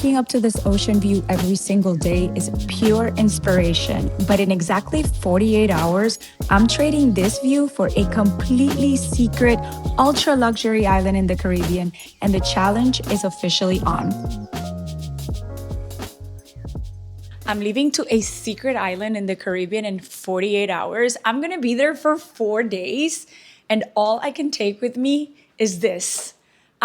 Waking up to this ocean view every single day is pure inspiration. But in exactly 48 hours, I'm trading this view for a completely secret, ultra luxury island in the Caribbean, and the challenge is officially on. I'm leaving to a secret island in the Caribbean in 48 hours. I'm gonna be there for 4 days, and all I can take with me is this.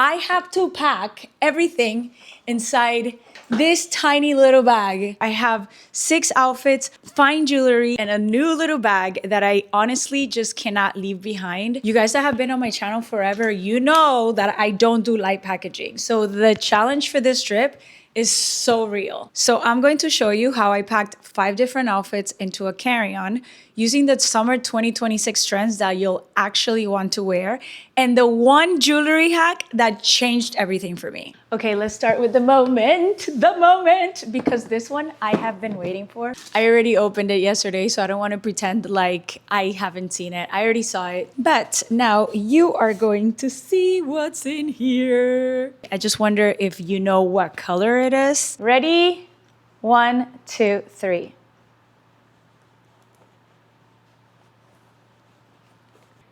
I have to pack everything inside this tiny little bag. I have 6 outfits, fine jewelry, and a new little bag that I honestly just cannot leave behind. You guys that have been on my channel forever, you know that I don't do light packaging. So the challenge for this trip is so real. So I'm going to show you how I packed 5 different outfits into a carry-on using the summer 2026 trends that you'll actually want to wear, and the one jewelry hack that changed everything for me. Okay, let's start with the moment, because this one I have been waiting for. I already opened it yesterday, so I don't want to pretend like I haven't seen it. I already saw it, but now you are going to see what's in here. I just wonder if you know what color it is. Ready? 1, 2, 3.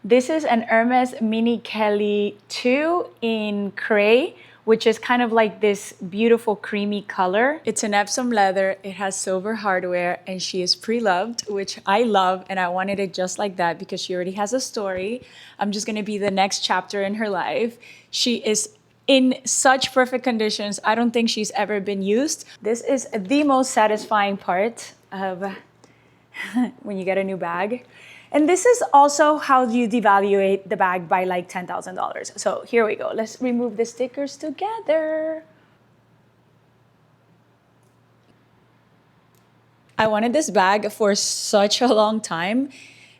This is an Hermès Mini Kelly II in Craie, which is kind of like this beautiful creamy color. It's an Epsom leather, it has silver hardware, and she is pre-loved, which I love, and I wanted it just like that because she already has a story. I'm just gonna be the next chapter in her life. She is in such perfect conditions. I don't think she's ever been used. This is the most satisfying part of when you get a new bag. And this is also how you devaluate the bag by like $10,000. So here we go. Let's remove the stickers together. I wanted this bag for such a long time.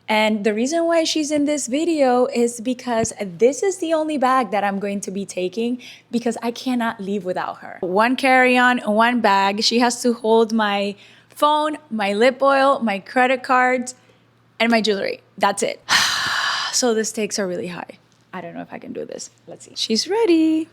And the reason why she's in this video is because this is the only bag that I'm going to be taking because I cannot leave without her. One carry-on, one bag. She has to hold my phone, my lip oil, my credit cards, and my jewelry. That's it. So the stakes are really high. I don't know if I can do this. Let's see. She's ready.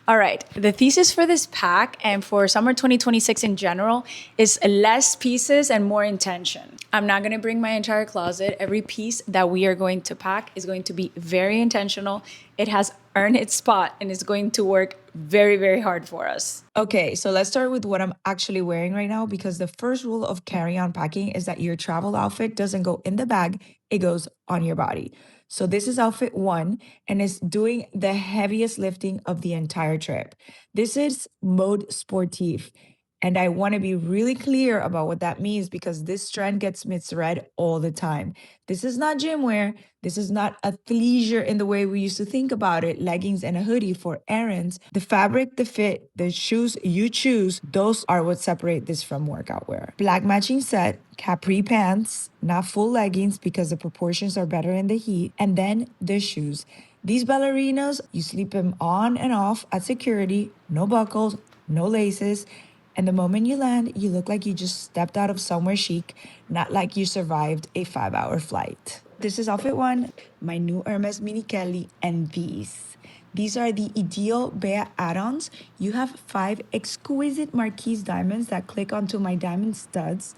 All right, the thesis for this pack and for summer 2026 in general is less pieces and more intention. I'm not gonna bring my entire closet. Every piece that we are going to pack is going to be very intentional. It has earned its spot and is going to work very, very hard for us. Okay, so let's start with what I'm actually wearing right now, because the first rule of carry-on packing is that your travel outfit doesn't go in the bag, it goes on your body. So this is outfit 1 and it's doing the heaviest lifting of the entire trip. This is mode sportif. And I want to be really clear about what that means because this trend gets misread all the time. This is not gym wear. This is not athleisure in the way we used to think about it, leggings and a hoodie for errands. The fabric, the fit, the shoes you choose, those are what separate this from workout wear. Black matching set, capri pants, not full leggings because the proportions are better in the heat, and then the shoes. These ballerinas, you sleep them on and off at security, no buckles, no laces. And the moment you land, you look like you just stepped out of somewhere chic, not like you survived a 5-hour flight. This is outfit 1, my new Hermès Mini Kelly, and these. These are the iDYL Bea add-ons. You have 5 exquisite marquise diamonds that click onto my diamond studs.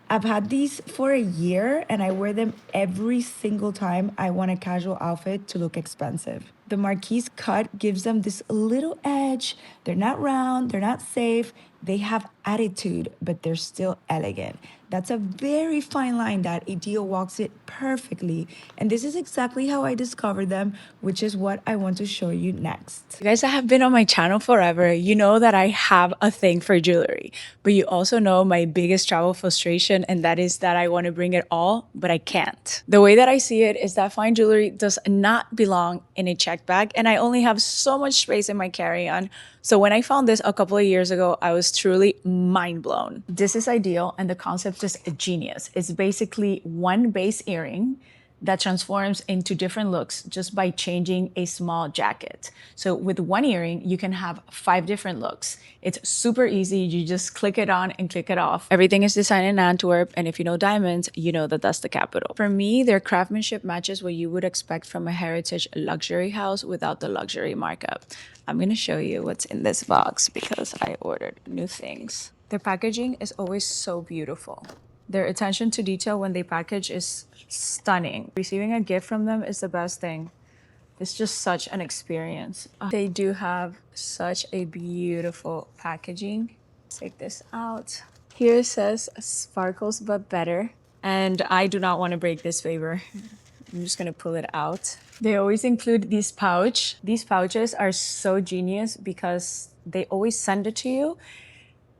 I've had these for a year and I wear them every single time I want a casual outfit to look expensive. The marquise cut gives them this little edge. They're not round, they're not safe, they have attitude, but they're still elegant. That's a very fine line that iDYL walks it perfectly. And this is exactly how I discovered them, which is what I want to show you next. You guys that have been on my channel forever, you know that I have a thing for jewelry, but you also know my biggest travel frustration, and that is that I want to bring it all, but I can't. The way that I see it is that fine jewelry does not belong in a checked bag, and I only have so much space in my carry-on. So when I found this a couple of years ago, I was truly mind blown. This is iDYL and the concept is genius. It's basically one base earring that transforms into different looks just by changing a small jacket. So with one earring, you can have 5 different looks. It's super easy. You just click it on and click it off. Everything is designed in Antwerp, and if you know diamonds, you know that that's the capital. For me, their craftsmanship matches what you would expect from a heritage luxury house without the luxury markup. I'm gonna show you what's in this box because I ordered new things. Their packaging is always so beautiful. Their attention to detail when they package is stunning. Receiving a gift from them is the best thing. It's just such an experience. They do have such a beautiful packaging. Take this out. Here it says sparkles but better. And I do not want to break this favor. I'm just gonna pull it out. They always include these pouch. These pouches are so genius because they always send it to you.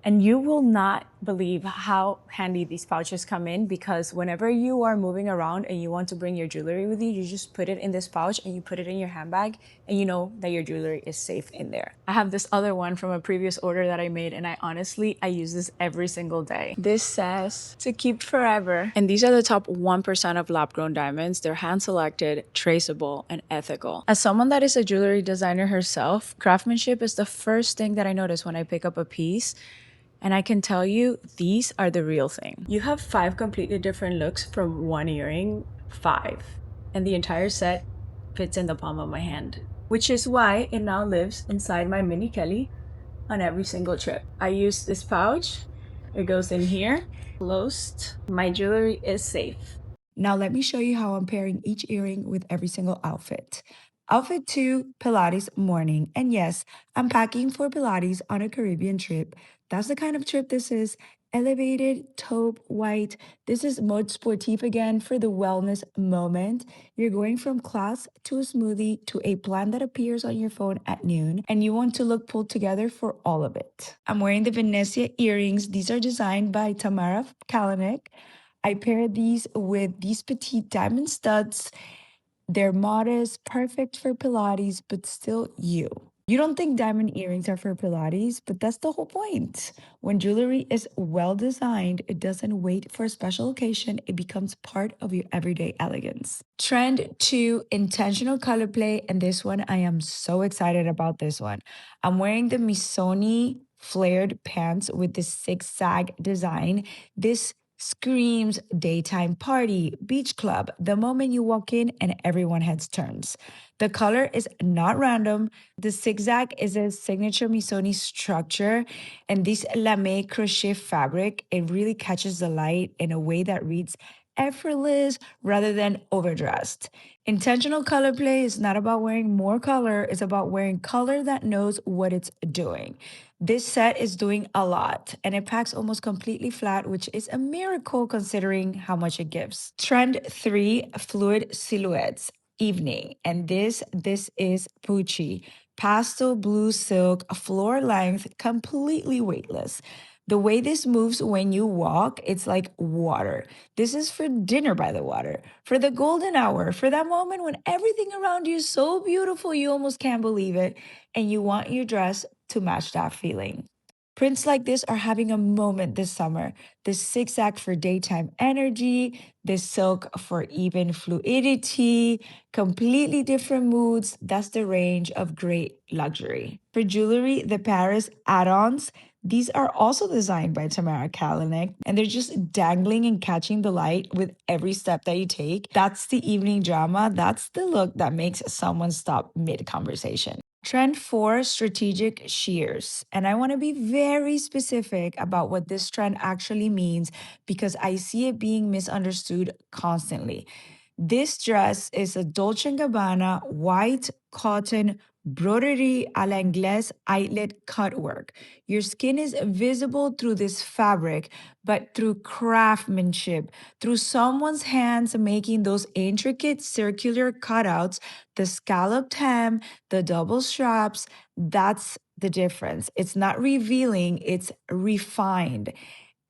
And you will not believe how handy these pouches come in, because whenever you are moving around and you want to bring your jewelry with you, you just put it in this pouch and you put it in your handbag and you know that your jewelry is safe in there. I have this other one from a previous order that I made, and I use this every single day. This says to keep forever. And these are the top 1% of lab-grown diamonds. They're hand-selected, traceable, and ethical. As someone that is a jewelry designer herself, craftsmanship is the first thing that I notice when I pick up a piece. And I can tell you, these are the real thing. You have 5 completely different looks from one earring, 5. And the entire set fits in the palm of my hand, which is why it now lives inside my Mini Kelly on every single trip. I use this pouch. It goes in here, closed. My jewelry is safe. Now let me show you how I'm pairing each earring with every single outfit. Outfit 2, Pilates morning. And yes, I'm packing for Pilates on a Caribbean trip. That's the kind of trip this is. Elevated, taupe, white. This is mode sportif again for the wellness moment. You're going from class to a smoothie to a plan that appears on your phone at noon, and you want to look pulled together for all of it. I'm wearing the Venetia earrings. These are designed by Tamara Kalanick. I paired these with these petite diamond studs. They're modest, perfect for Pilates, but still you. You don't think diamond earrings are for Pilates, but that's the whole point. When jewelry is well designed, it doesn't wait for a special occasion, it becomes part of your everyday elegance. Trend 2, intentional color play, and this one, I am so excited about this one. I'm wearing the Missoni flared pants with the zigzag design. This screams daytime party, beach club, the moment you walk in and everyone heads turns. The color is not random. The zigzag is a signature Missoni structure, and this lame crochet fabric, it really catches the light in a way that reads effortless rather than overdressed. Intentional color play is not about wearing more color, it's about wearing color that knows what it's doing. This set is doing a lot, and it packs almost completely flat, which is a miracle considering how much it gives. Trend 3, fluid silhouettes, evening. And this is Pucci. Pastel blue silk, floor length, completely weightless. The way this moves when you walk, it's like water. This is for dinner by the water, for the golden hour, for that moment when everything around you is so beautiful you almost can't believe it, and you want your dress to match that feeling. Prints like this are having a moment this summer. This zigzag for daytime energy, this silk for even fluidity, completely different moods. That's the range of great luxury. For jewelry, the Paris add-ons, these are also designed by Tamara Kalanick, and they're just dangling and catching the light with every step that you take. That's the evening drama. That's the look that makes someone stop mid-conversation. Trend 4, strategic shears. And I want to be very specific about what this trend actually means because I see it being misunderstood constantly. This dress is a Dolce & Gabbana white cotton broderie à l'anglaise eyelet cutwork. Your skin is visible through this fabric, but through craftsmanship, through someone's hands making those intricate circular cutouts, the scalloped hem, the double straps. That's the difference. It's not revealing, it's refined.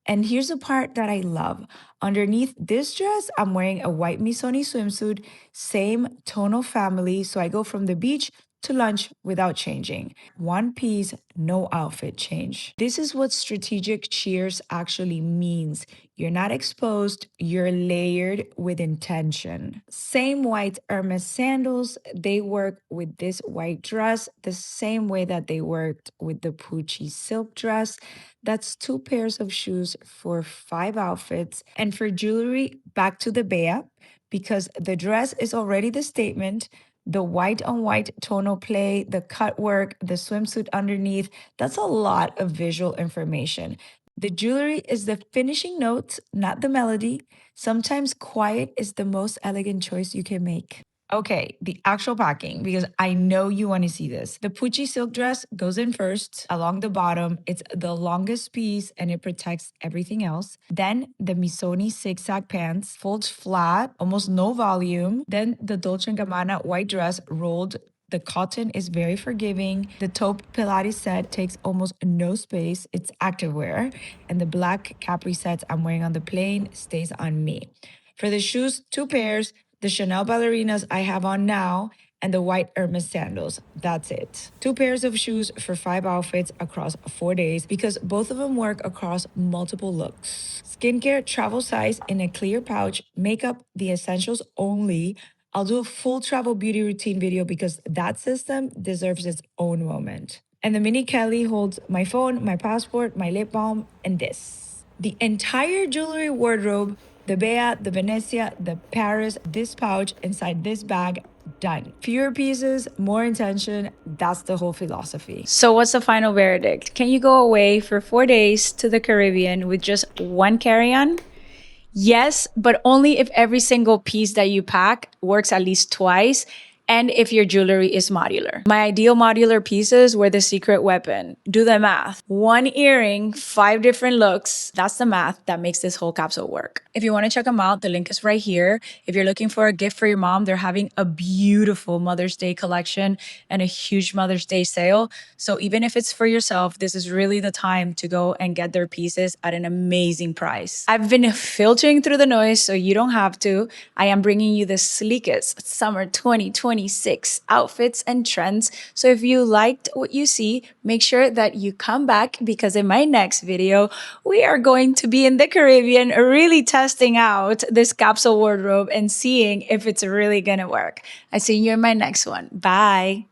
And here's the part that I love. Underneath this dress, I'm wearing a white Missoni swimsuit, same tonal family. So I go from the beach to lunch without changing. One piece, no outfit change. This is what strategic cheers actually means. You're not exposed, you're layered with intention. Same white Hermès sandals, they work with this white dress the same way that they worked with the Pucci silk dress. That's 2 pairs of shoes for 5 outfits. And for jewelry, back to the Bea, because the dress is already the statement. The white on white tonal play, the cut work, the swimsuit underneath, that's a lot of visual information. The jewelry is the finishing note, not the melody. Sometimes quiet is the most elegant choice you can make. Okay, the actual packing, because I know you want to see this. The Pucci silk dress goes in first along the bottom. It's the longest piece and it protects everything else. Then the Missoni zigzag pants folds flat, almost no volume. Then the Dolce & Gabbana white dress rolled. The cotton is very forgiving. The taupe Pilates set takes almost no space. It's activewear. And the black capri sets I'm wearing on the plane stays on me. For the shoes, 2 pairs, the Chanel ballerinas I have on now, and the white Hermès sandals. That's it. 2 pairs of shoes for 5 outfits across 4 days because both of them work across multiple looks. Skincare, travel size in a clear pouch, makeup, the essentials only. I'll do a full travel beauty routine video because that system deserves its own moment. And the Mini Kelly holds my phone, my passport, my lip balm, and this. The entire jewelry wardrobe, the Bea, the Venezia, the Paris, this pouch inside this bag, done. Fewer pieces, more intention. That's the whole philosophy. So what's the final verdict? Can you go away for 4 days to the Caribbean with just one carry-on? Yes, but only if every single piece that you pack works at least twice and if your jewelry is modular. My ideal modular pieces were the secret weapon. Do the math. 1 earring, 5 different looks. That's the math that makes this whole capsule work. If you want to check them out, the link is right here. If you're looking for a gift for your mom, they're having a beautiful Mother's Day collection and a huge Mother's Day sale. So even if it's for yourself, this is really the time to go and get their pieces at an amazing price. I've been filtering through the noise so you don't have to. I am bringing you the sleekest summer 2026 outfits and trends. So if you liked what you see, make sure that you come back because in my next video, we are going to be in the Caribbean really testing out this capsule wardrobe and seeing if it's really gonna work. I see you in my next one. Bye.